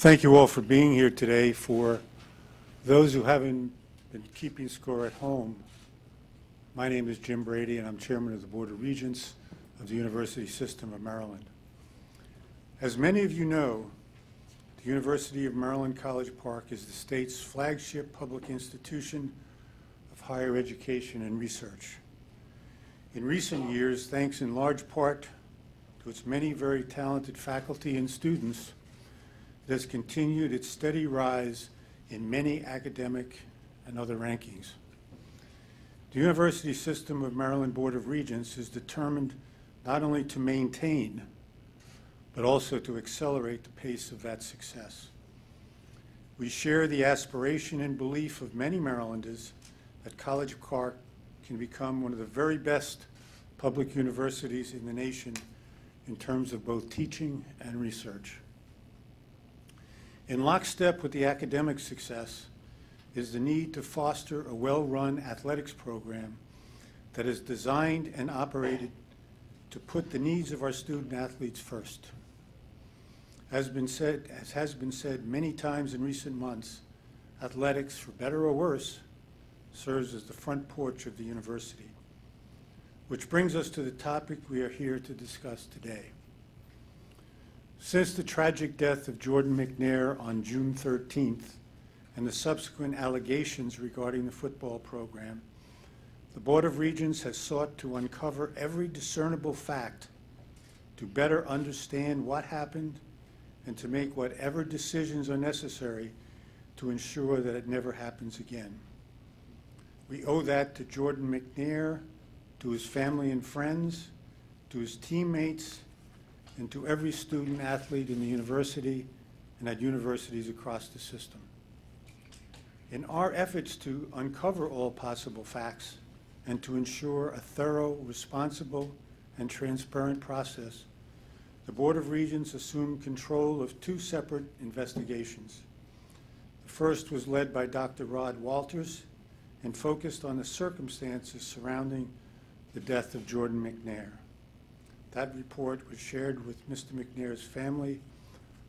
Thank you all for being here today. For those who haven't been keeping score at home, my name is Jim Brady, and I'm Chairman of the Board of Regents of the University System of Maryland. As many of you know, the University of Maryland College Park is the state's flagship public institution of higher education and research. In recent years, thanks in large part to its many very talented faculty and students, it has continued its steady rise in many academic and other rankings. The University System of Maryland Board of Regents is determined not only to maintain, but also to accelerate the pace of that success. We share the aspiration and belief of many Marylanders that College Park can become one of the very best public universities in the nation in terms of both teaching and research. In lockstep with the academic success is the need to foster a well-run athletics program that is designed and operated to put the needs of our student athletes first. As has been said many times in recent months, athletics, for better or worse, serves as the front porch of the university. Which brings us to the topic we are here to discuss today. Since the tragic death of Jordan McNair on June 13th and the subsequent allegations regarding the football program, the Board of Regents has sought to uncover every discernible fact to better understand what happened and to make whatever decisions are necessary to ensure that it never happens again. We owe that to Jordan McNair, to his family and friends, to his teammates, and to every student athlete in the university and at universities across the system. In our efforts to uncover all possible facts and to ensure a thorough, responsible, and transparent process, the Board of Regents assumed control of two separate investigations. The first was led by Dr. Rod Walters and focused on the circumstances surrounding the death of Jordan McNair. That report was shared with Mr. McNair's family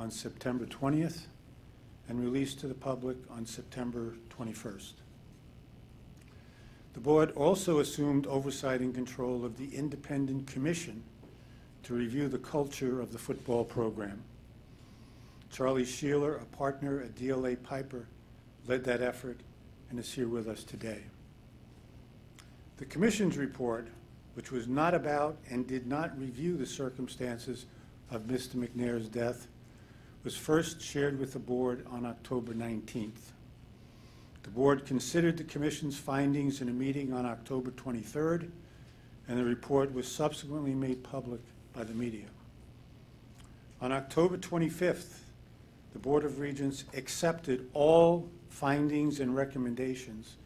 on September 20th and released to the public on September 21st. The board also assumed oversight and control of the independent commission to review the culture of the football program. Charlie Sheeler, a partner at DLA Piper, led that effort and is here with us today. The commission's report, which was not about and did not review the circumstances of Mr. McNair's death, was first shared with the board on October 19th. The board considered the commission's findings in a meeting on October 23rd, and the report was subsequently made public by the media. On October 25th, the Board of Regents accepted all findings and recommendations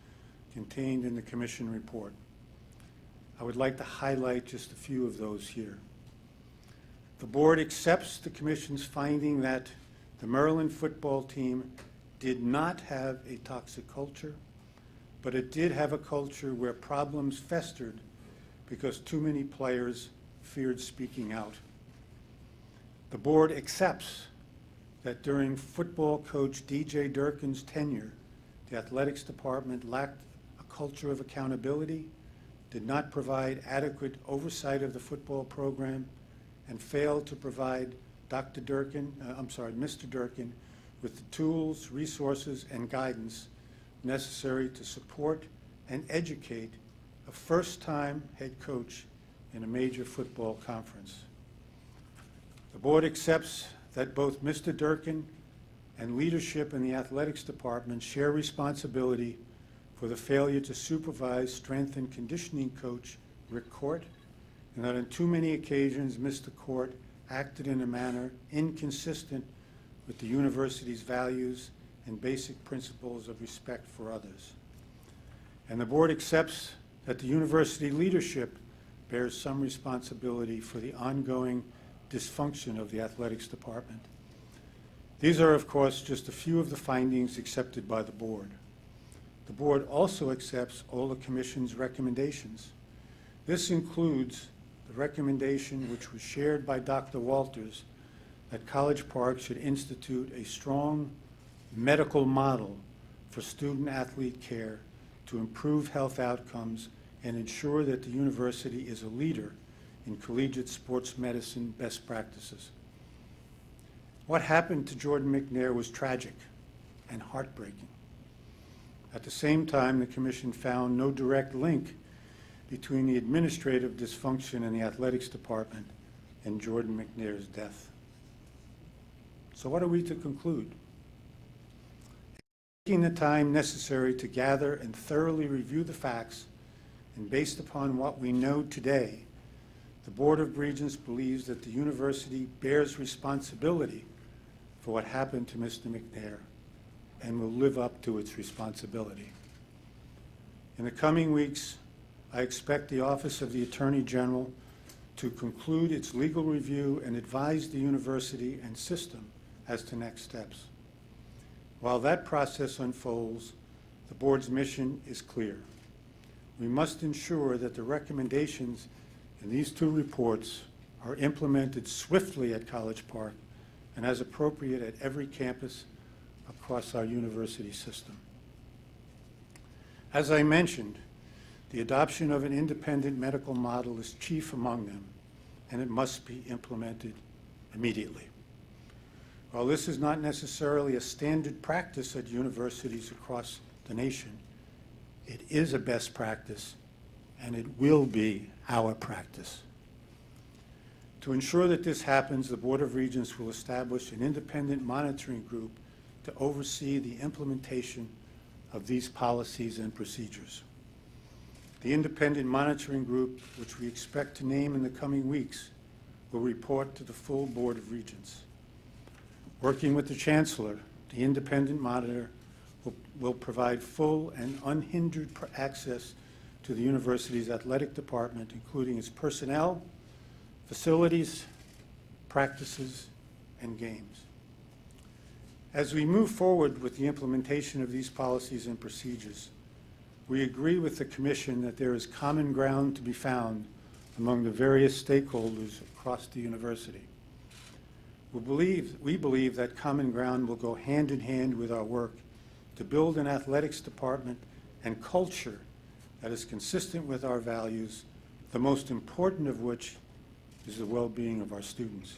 contained in the commission report. I would like to highlight just a few of those here. The board accepts the commission's finding that the Maryland football team did not have a toxic culture, but it did have a culture where problems festered because too many players feared speaking out. The board accepts that during football coach DJ Durkin's tenure, the athletics department lacked a culture of accountability, did not provide adequate oversight of the football program, and failed to provide Mr. Durkin with the tools, resources, and guidance necessary to support and educate a first-time head coach in a major football conference. The board accepts that both Mr. Durkin and leadership in the athletics department share responsibility for the failure to supervise strength and conditioning coach Rick Court, and that on too many occasions Mr. Court acted in a manner inconsistent with the university's values and basic principles of respect for others. And the board accepts that the university leadership bears some responsibility for the ongoing dysfunction of the athletics department. These are, of course, just a few of the findings accepted by the board. The board also accepts all the commission's recommendations. This includes the recommendation, which was shared by Dr. Walters, that College Park should institute a strong medical model for student-athlete care to improve health outcomes and ensure that the university is a leader in collegiate sports medicine best practices. What happened to Jordan McNair was tragic and heartbreaking. At the same time, the Commission found no direct link between the administrative dysfunction in the athletics department and Jordan McNair's death. So what are we to conclude? Taking the time necessary to gather and thoroughly review the facts, and based upon what we know today, the Board of Regents believes that the university bears responsibility for what happened to Mr. McNair and will live up to its responsibility. In the coming weeks, I expect the Office of the Attorney General to conclude its legal review and advise the university and system as to next steps. While that process unfolds, the board's mission is clear. We must ensure that the recommendations in these two reports are implemented swiftly at College Park and as appropriate at every campus across our university system. As I mentioned, the adoption of an independent medical model is chief among them, and it must be implemented immediately. While this is not necessarily a standard practice at universities across the nation, it is a best practice, and it will be our practice. To ensure that this happens, the Board of Regents will establish an independent monitoring group to oversee the implementation of these policies and procedures. The independent monitoring group, which we expect to name in the coming weeks, will report to the full Board of Regents. Working with the Chancellor, the independent monitor will provide full and unhindered access to the university's athletic department, including its personnel, facilities, practices, and games. As we move forward with the implementation of these policies and procedures, we agree with the Commission that there is common ground to be found among the various stakeholders across the university. We believe that common ground will go hand in hand with our work to build an athletics department and culture that is consistent with our values, the most important of which is the well-being of our students.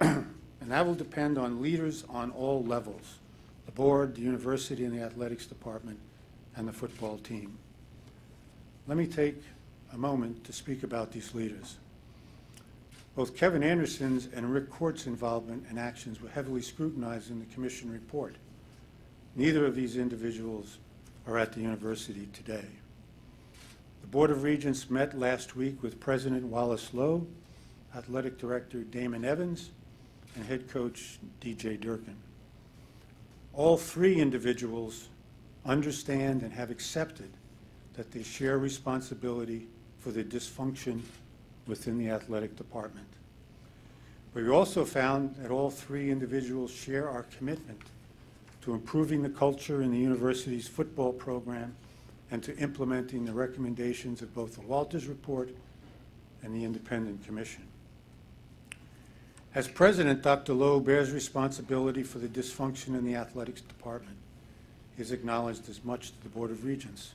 And that will depend on leaders on all levels: the board, the university, and the athletics department, and the football team. Let me take a moment to speak about these leaders. Both Kevin Anderson's and Rick Court's involvement and actions were heavily scrutinized in the Commission report. Neither of these individuals are at the university today. The Board of Regents met last week with President Wallace Lowe, Athletic Director Damon Evans, and Head Coach DJ Durkin. All three individuals understand and have accepted that they share responsibility for the dysfunction within the athletic department. We also found that all three individuals share our commitment to improving the culture in the university's football program and to implementing the recommendations of both the Walters Report and the Independent Commission. As president, Dr. Lowe bears responsibility for the dysfunction in the athletics department. He has acknowledged as much to the Board of Regents.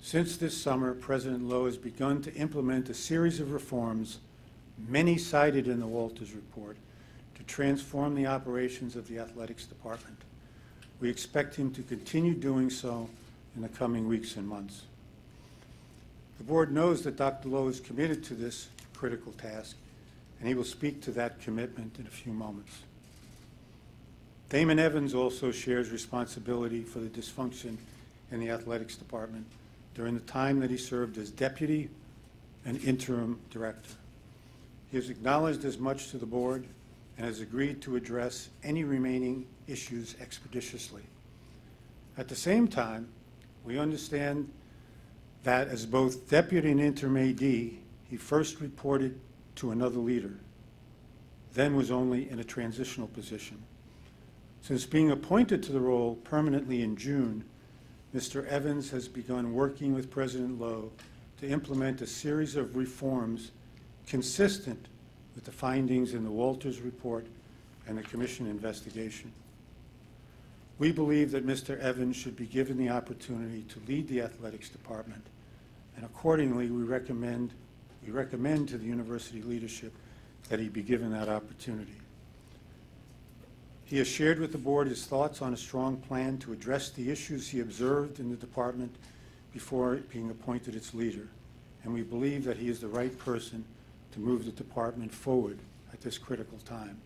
Since this summer, President Lowe has begun to implement a series of reforms, many cited in the Walters Report, to transform the operations of the athletics department. We expect him to continue doing so in the coming weeks and months. The board knows that Dr. Lowe is committed to this critical task, and he will speak to that commitment in a few moments. Damon Evans also shares responsibility for the dysfunction in the athletics department during the time that he served as deputy and interim director. He has acknowledged as much to the board and has agreed to address any remaining issues expeditiously. At the same time, we understand that as both deputy and interim AD, he first reported to another leader, then was only in a transitional position. Since being appointed to the role permanently in June, Mr. Evans has begun working with President Lowe to implement a series of reforms consistent with the findings in the Walters report and the Commission investigation. We believe that Mr. Evans should be given the opportunity to lead the athletics department, and accordingly, we recommend to the university leadership that he be given that opportunity. He has shared with the board his thoughts on a strong plan to address the issues he observed in the department before being appointed its leader, and we believe that he is the right person to move the department forward at this critical time.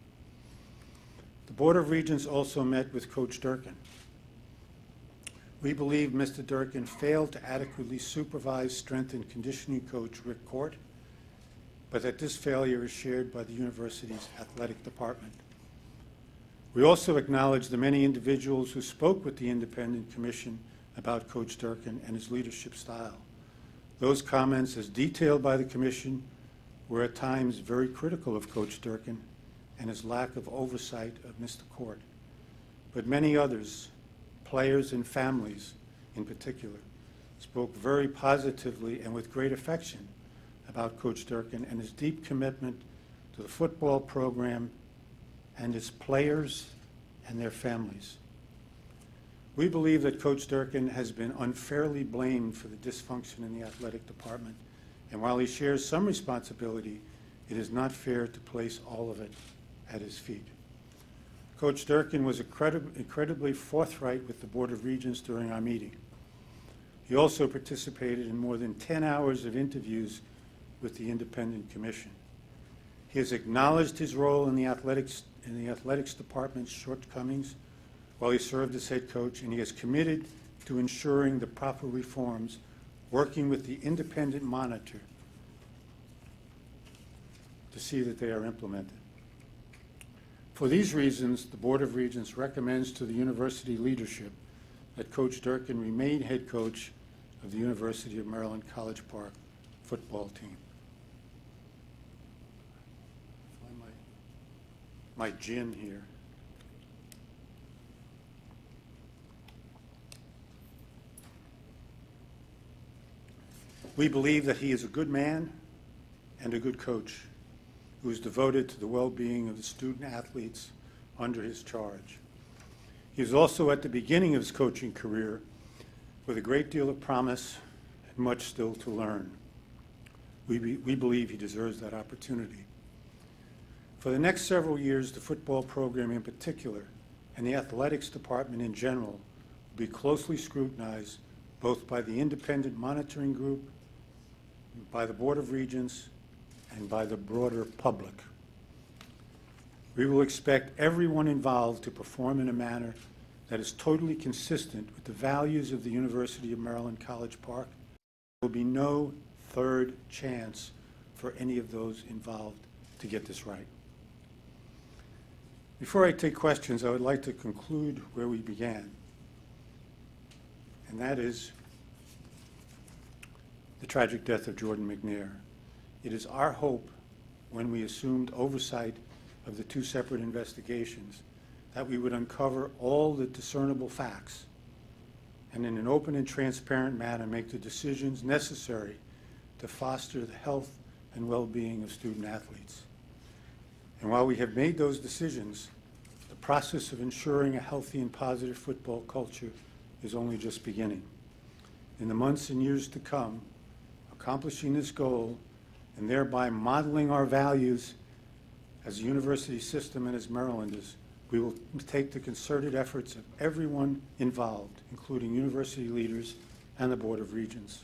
The Board of Regents also met with Coach Durkin. We believe Mr. Durkin failed to adequately supervise strength and conditioning coach Rick Court, but that this failure is shared by the university's athletic department. We also acknowledge the many individuals who spoke with the independent commission about Coach Durkin and his leadership style. Those comments, as detailed by the commission, were at times very critical of Coach Durkin and his lack of oversight of Mr. Court. But many others, players and families in particular, spoke very positively and with great affection about Coach Durkin and his deep commitment to the football program and its players and their families. We believe that Coach Durkin has been unfairly blamed for the dysfunction in the athletic department, and while he shares some responsibility, it is not fair to place all of it at his feet. Coach Durkin was incredibly forthright with the Board of Regents during our meeting. He also participated in more than 10 hours of interviews with the independent commission. He has acknowledged his role in the athletics department's shortcomings while he served as head coach, and he is committed to ensuring the proper reforms, working with the independent monitor to see that they are implemented. For these reasons, the Board of Regents recommends to the university leadership that Coach Durkin remain head coach of the University of Maryland College Park football team. Find my gin here. We believe that he is a good man and a good coach who is devoted to the well-being of the student athletes under his charge. He is also at the beginning of his coaching career with a great deal of promise and much still to learn. We believe he deserves that opportunity. For the next several years, the football program in particular and the athletics department in general will be closely scrutinized both by the independent monitoring group, by the Board of Regents, and by the broader public. We will expect everyone involved to perform in a manner that is totally consistent with the values of the University of Maryland College Park. There will be no third chance for any of those involved to get this right. Before I take questions, I would like to conclude where we began, and that is the tragic death of Jordan McNair. It is our hope, when we assumed oversight of the two separate investigations, that we would uncover all the discernible facts and in an open and transparent manner make the decisions necessary to foster the health and well-being of student athletes. And while we have made those decisions, the process of ensuring a healthy and positive football culture is only just beginning. In the months and years to come, accomplishing this goal and thereby modeling our values as a university system and as Marylanders, we will take the concerted efforts of everyone involved, including university leaders and the Board of Regents.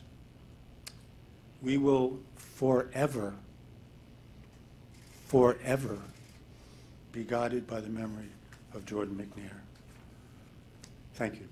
We will forever be guided by the memory of Jordan McNair. Thank you.